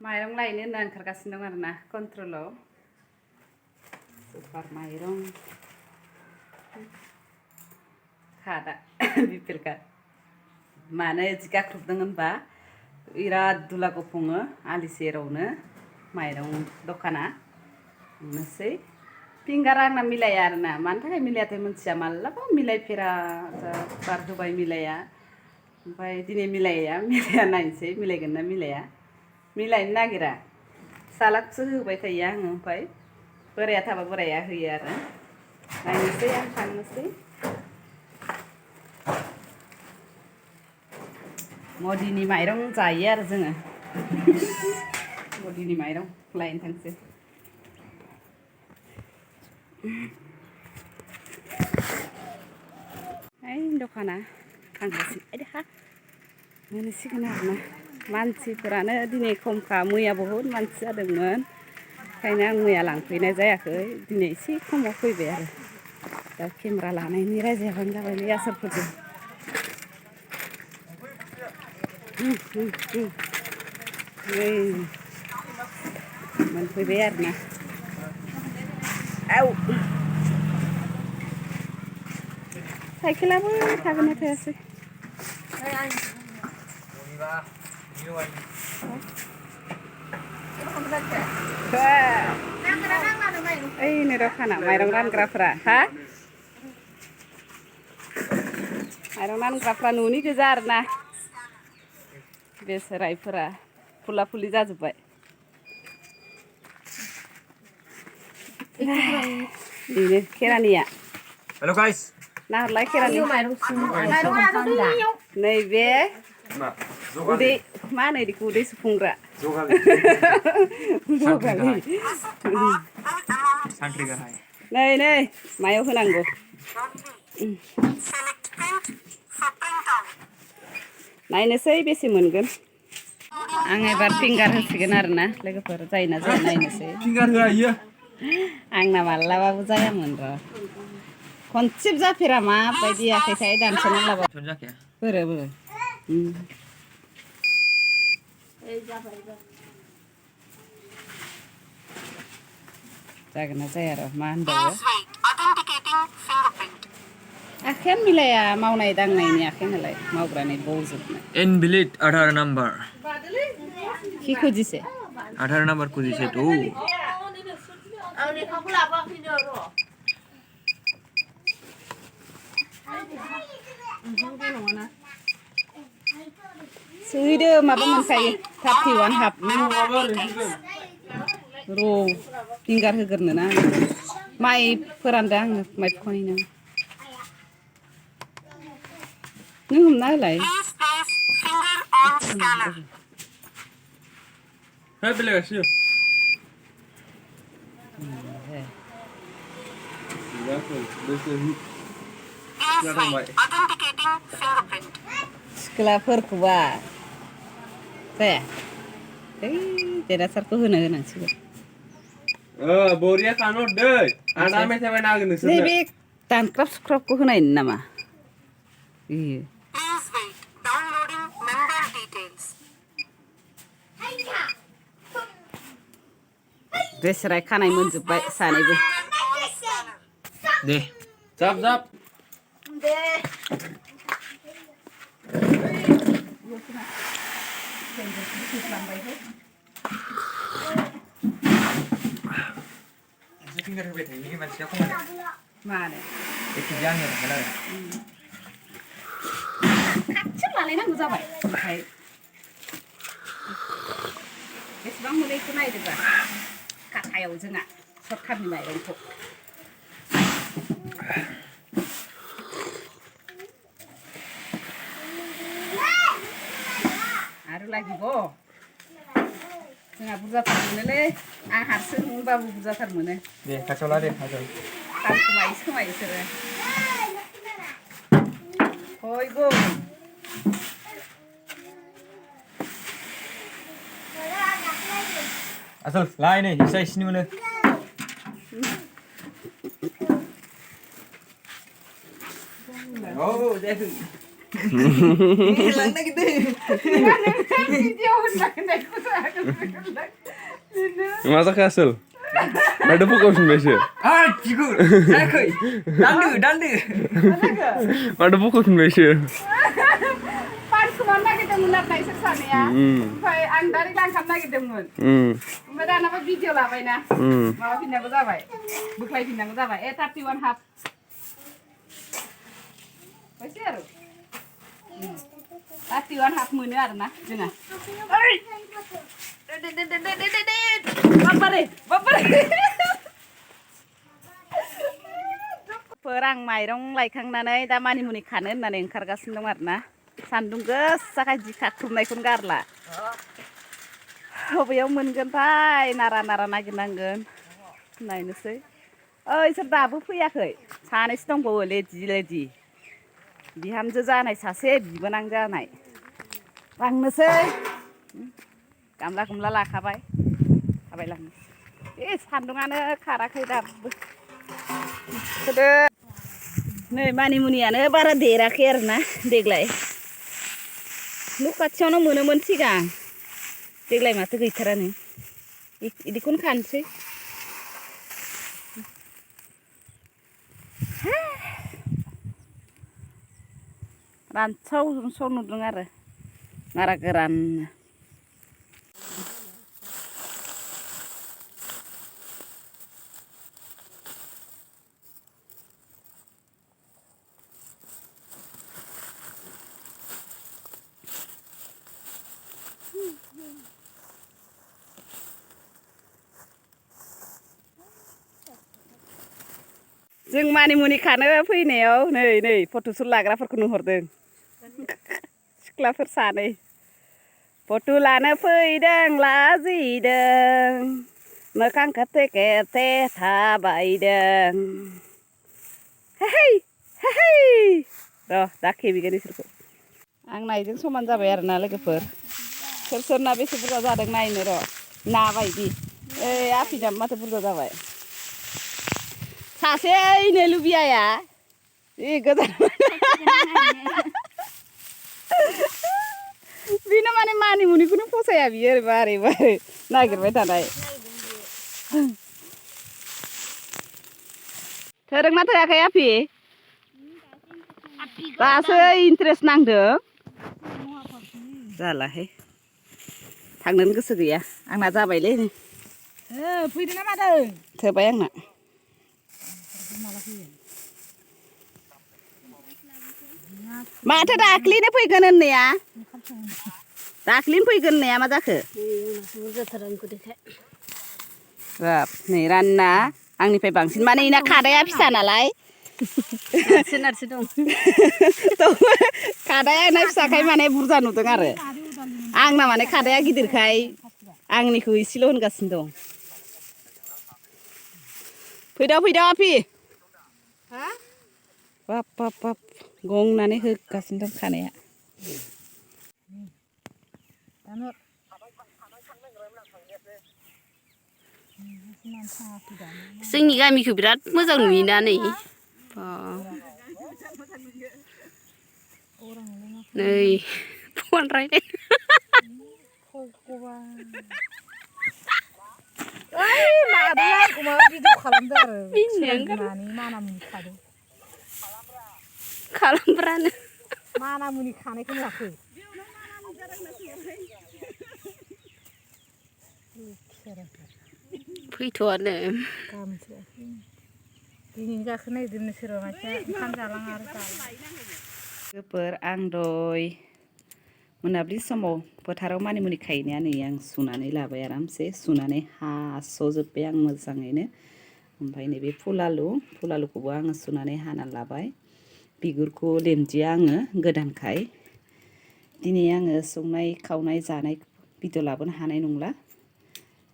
माइरं लायनो होनना ओंखारगासिनो दं आरोना कन्ट्रलाव सुपार माइरं खादा बिफोरखा मानो जि गाख्रुबदों होनबा बिराद दुला गफङो आलि सेरावनो माइरं दखाना नोसै फिंगारा आंना मिलाया आरोना मानि थाखाय मिलायाथाय मिथिया मालाबा मिलायफेरा बार होबाय मिलाया ओमफ्राय दिनै मिलाया नायनोसै मिलायगोन ना मिलाया मिलायनो नागिरा सालाकसो होबाय थायो आङो ओमफ्राय बोराया थाबा बोराया होयो आरो नायनोसै आं थांनोसै मदिनि माइरं जायो आरो जोङो मदिनि माइरं लायनो थांसै ओइ दखाना थांगासिनो आयदाहा मोनसिगोन आरोना मानसिफोरानो दिनै खमखा मैया बहुद मानसि जादोंमोन ओंखायनो आं मैया लांफैनाय जायाखै दिनै एसे खमाव फैबाय आरो दा केमेरा लानायनि रायज्लायबानो जाबाय बे आसारफोरजों मोनफैबाय आरोना आव साइकेलाबो थागोन ना थायासै ओइनो दखाना माइरं रानग्राफोरा हा माइरं रानग्राफ्रा न'नि गोजा आरोना बेसोराइफोरा फुला फुलि जाजोब्बाय बेनो खेरानिया हेल' गाइस नाहरलाय खेरानि नैबे उदै मा होनो इदिखौ उदै सुफुंग्रा जगालि सानथ्रि गाहाय नै मायाव होनांगौ नायनोसै बेसे मोनगोन आं एबार फिंगार होसिगोन आरोना लोगोफोर जायोना जाया नायनोसै फिंगार होआ इयो आंना मालाबाबो जायामोन र' खनसेबो जाफेरा माबायदि आखाइथाय दानस'ना लाबा बोरो जागोन ना जाया र' मा होनबावो आखायानो मिलाया मावनाय दांनायनि आखायालाय मावग्रानि बौजोबनाय इनवैलिड आधार नंबर কি খুঁজিছে आधार नंबर খুঁজিছে তো सोहैदो माबा मोनखायो थाब फैवान हाब र' फिंगार होग्रोनो ना माइ फोरानदों आङो माइ फुखांनायनि नों हमना होलाय है बेलेगासो सिख्लाफोरखौबा जाया ओइ देरहासारखौ होनो होनांसिगोन बरिया खानो दै आंना मेथाइ बायना होगोन नोंसोरनो नैबे दानख्राब सुख्राबखौ होनायनि नामा इयो बेसराय खानाय मोनजोब्बाय सानैबो दे जाब जाब दे फिंगार होबाय थायो मानसिया खमाय मानो एखे जानो थागोन आरो खाथियाव लालायनांगौ जाबाय ओमफ्राय बेसेबां मोनैखौ नायदोंबा खाथायाव जोंहा सरखारनि माइरंखौ आरो লাগিব जोंहा बुरजाथार मोनोलै आं हारसिं होनबाबो बुरजाथार मोनो दे खाथियाव ला दे खाथियाव दामखौमायोसो खोमा इसोरो बयबो आसोल लाय नै एसे एसेनि मोनो औ जायाखै Lang na gitu. Video होननानै Masa kasel? Ada pukul sembese. Ah, cikur. Sakoi. Dandu. Ada pukul sembese. पार्सुमान नागिरदोंमोन आरो ना इसोर सानैया ओमफ्राय आं दारि लांखानो नागिरदोंमोन ओमफ्राय दानाबा भिडिअ लाबायना माबाफिननांगौ जाबाय बोख्लायफिननांगौ जाबाय 31 हाफ बायसै आरो 31 हाफ मोनो आरो ना जोंहा बाबारे आं माइरं लायखांनानै दा मानिमुनि खानो होननानै ओंखारगासिनो दं आरो ना सान्दुं गोसाखाय जि खाख्रुबनायखौनो गारला बबेयाव मोनगोनथाय नारा नागिरनांगोन नायनोसै इसोर दाबो फैयाखै सानैसो दंबावो लेदि बिहामजो जानाय सासे बिबोनां जानाय लांनोसै गामला लाखाबाय थाबायलांनो सान्दुङानो खाराखै दाबो नै मानिमुनियानो बारा देराखै आरो ना देग्लाय न' खाथियावनो मोनोमोन सिगां देग्लाय माथो गैथारानो इदिखौनो खानोसै रानसाव नुदों आरो नारा गोरान जों मानिमुनि खानो फैनायाव नै फट'सुट लाग्राफोरखौ नुहरदों सिख्लाफोर सानै फट' लानो फैदों लाजिदों मोखां केथे थाबायदों र' दा खेबिगोन इसोरखौ आं नायजों समान जाबाय आरो ना लोगोफोर सोरना बेसे बुरजा जादों नायनो र' ना बायदि आफिना माथो बुरजा जाबाय सासे ओइनो लुबियाया गोजान बेनो माने मानिमुनिखौनो फसाया बियो बारे नागिरबाय थानाय थोरोंना थोआखै आफि दासो इन्टारेस्ट नांदों जालाहाय थांनोनो गोसो गैया आंना जाबायलै फैदों ना मादों थोबाय आंना माथो दाख्लिनो फैगोन होननाया दाख्लिनो फैगोन होननाया मा जाखो बाब नै रानना आंनिफ्राय बांसिन माने इना खादाया फिसा नालाय नारसो दं खादाया इना फिसाखाय माने बुरजा नुदों आरो आंना माने खादाया गिदिरखाय आंनिखौ इसेल' होनगासिनो दं फैदो आफि बाब गंनानै होगासिनो दं खानाया जोंनि गामिखौ बिराद मोजां नुयोना नै फन रायलाय खालामब्रानो मानामुनि खानायखौ नुवाखै फैथ'आनो दिनै गाखोनाय दोननो सोरबा मानसिया ओंखाम जालां आरो लोगोफोर आं दय मोनाबिलि समाव फोथाराव मानिमुनि खाहैनाया नै आं सुनानै लाबाय आरामसे सुनानै हास'जोब्बाय आं मोजाङैनो ओमफ्राय नैबे फुलालुखौबो आङो सुनानै हानानै लाबाय बिगुरखौ लेमदिया आङो गोदानखाय दिनै आङो संनाय खावनाय जानाय भिडिअ लाबोनो हानाय नंला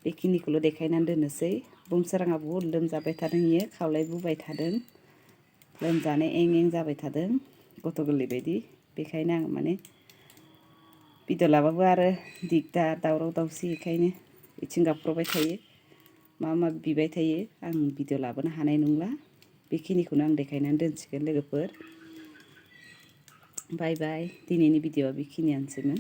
बेखिनिखौल' देखायनानै दोननोसै बुमसोराङा बुहुद लोमजाबाय थादों इयो खावलाय बुबाय थादों लोमजानो एं जाबाय थादों गथ' गोरलै बायदि बेखायनो आं माने भिडिअ लाबाबो आरो दिगदार दावराव दावसि बेखायनो इथिं गाबख्रावबाय थायो मा बिबाय थायो आं भिडिअ लाबोनो हानाय नंला बेखिनिखौनो आं देखायनानै दोनसिगोन लोगोफोर बाय बाय दिनैनि भिडिअआ बेखिनियानोसैमोन